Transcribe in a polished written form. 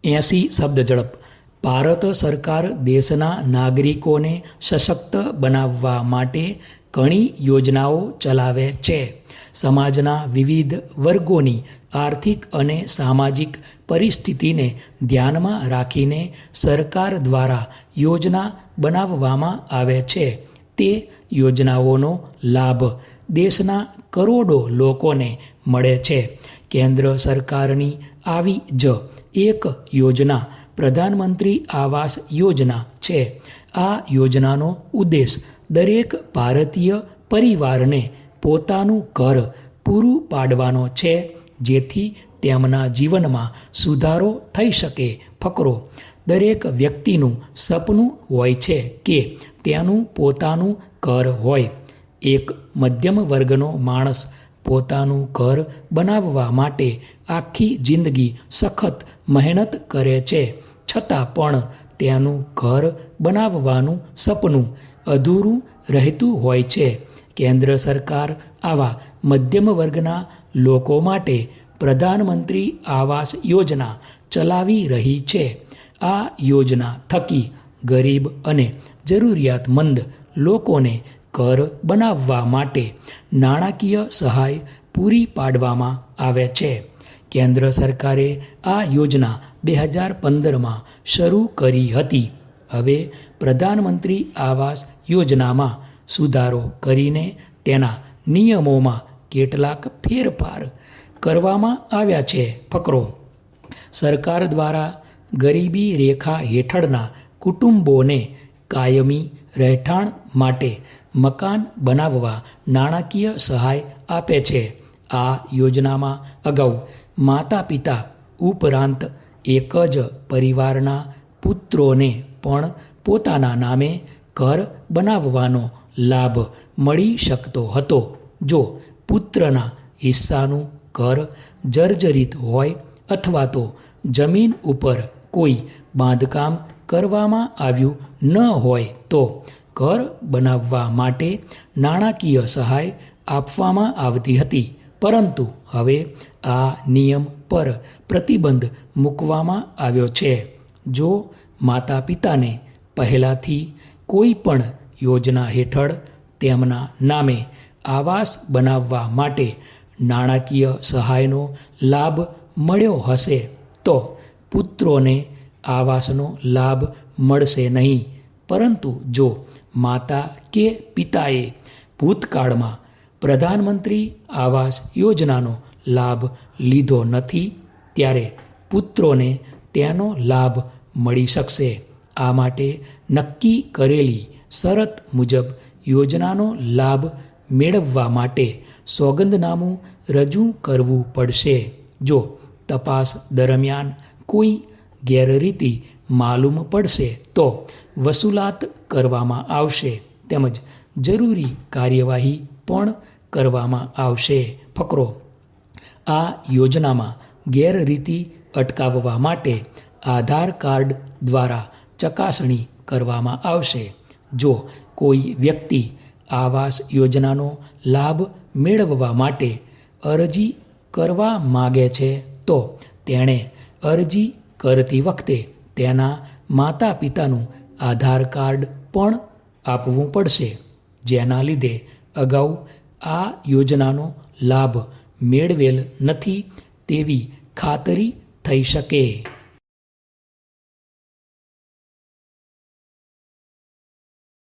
80 શબ્દ ઝડપ. ભારત સરકાર દેશના નાગરિકોને સશક્ત બનાવવા માટે ઘણી યોજનાઓ ચલાવે છે. સમાજના વિવિધ વર્ગોની આર્થિક અને સામાજિક પરિસ્થિતિને ધ્યાનમાં રાખીને સરકાર દ્વારા યોજના બનાવવામાં આવે છે. તે યોજનાઓનો લાભ દેશના કરોડો લોકોને મળે છે. કેન્દ્ર સરકારની આવી જ એક યોજના પ્રધાનમંત્રી આવાસ યોજના છે. આ યોજનાનો ઉદ્દેશ દરેક ભારતીય પરિવારને પોતાનું ઘર પૂરું પાડવાનો છે, જેથી તેમના જીવનમાં સુધારો થઈ શકે. ફકરો. દરેક વ્યક્તિનું સપનું હોય છે કે તેનું પોતાનું ઘર હોય. એક મધ્યમ વર્ગનો માણસ પોતાનું ઘર બનાવવા માટે આખી જિંદગી સખત મહેનત કરે છે, છતાં પણ તેનું ઘર બનાવવાનું સપનું અધૂરું રહેતું હોય છે. કેન્દ્ર સરકાર આવા મધ્યમ વર્ગના લોકો માટે પ્રધાનમંત્રી આવાસ યોજના ચલાવી રહી છે. આ યોજના થકી ગરીબ અને જરૂરિયાતમંદ લોકોને ઘર બનાવવા માટે નાણાકીય સહાય પૂરી પાડવામાં આવે છે. કેન્દ્ર સરકારે આ યોજના 2015માં શરૂ કરી હતી. હવે પ્રધાનમંત્રી આવાસ યોજનામાં સુધારો કરીને તેના નિયમોમાં કેટલાક ફેરફાર કરવામાં આવ્યા છે. ફકરો. સરકાર દ્વારા ગરીબી રેખા હેઠળના કુટુંબોને કાયમી રહેઠાણ માટે મકાન બનાવવા નાણાકીય સહાય આપે છે. આ યોજનામાં અગાઉ માતા પિતા ઉપરાંત એક જ પરિવારના પુત્રોને પણ પોતાના નામે ઘર બનાવવાનો લાભ મળી શકતો હતો. જો પુત્રના હિસ્સાનું ઘર જર્જરિત હોય અથવા તો જમીન ઉપર કોઈ બાંધકામ કરવામાં આવ્યું ન હોય તો ઘર બનાવવા માટે નાણાકીય સહાય આપવામાં આવતી હતી. પરંતુ હવે આ નિયમ પર પ્રતિબંધ મૂકવામાં આવ્યો છે. જો માતા પિતાને પહેલાંથી કોઈ પણ યોજના હેઠળ તેમના નામે આવાસ બનાવવા માટે નાણાકીય સહાયનો લાભ મળ્યો હશે તો પુત્રોને આવાસનો લાભ મળશે નહીં. પરંતુ જો માતા કે પિતાએ ભૂતકાળમાં પ્રધાનમંત્રી આવાસ યોજનાનો લાભ લીધો નથી, ત્યારે પુત્રોને તેનો લાભ મળી શકશે. આ માટે નક્કી કરેલી શરત મુજબ યોજનાનો લાભ મેળવવા માટે સોગંદનામું રજૂ કરવું પડશે. જો તપાસ દરમિયાન કોઈ ગેરરીતિ માલુમ પડશે તો વસૂલાત કરવામાં આવશે તેમજ જરૂરી કાર્યવાહી પણ કરવામાં આવશે. ફકરો. આ યોજનામાં ગેરરીતિ અટકાવવા માટે આધાર કાર્ડ દ્વારા ચકાસણી કરવામાં આવશે. જો કોઈ વ્યક્તિ આવાસ યોજનાનો લાભ મેળવવા માટે અરજી કરવા માગે છે તો તેણે અરજી કરતી વખતે તેના માતા પિતાનું આધાર કાર્ડ પણ આપવું પડશે, જેના લીધે અગાઉ આ યોજનાનો લાભ મેળવેલ નથી તેવી ખાતરી થઈ શકે.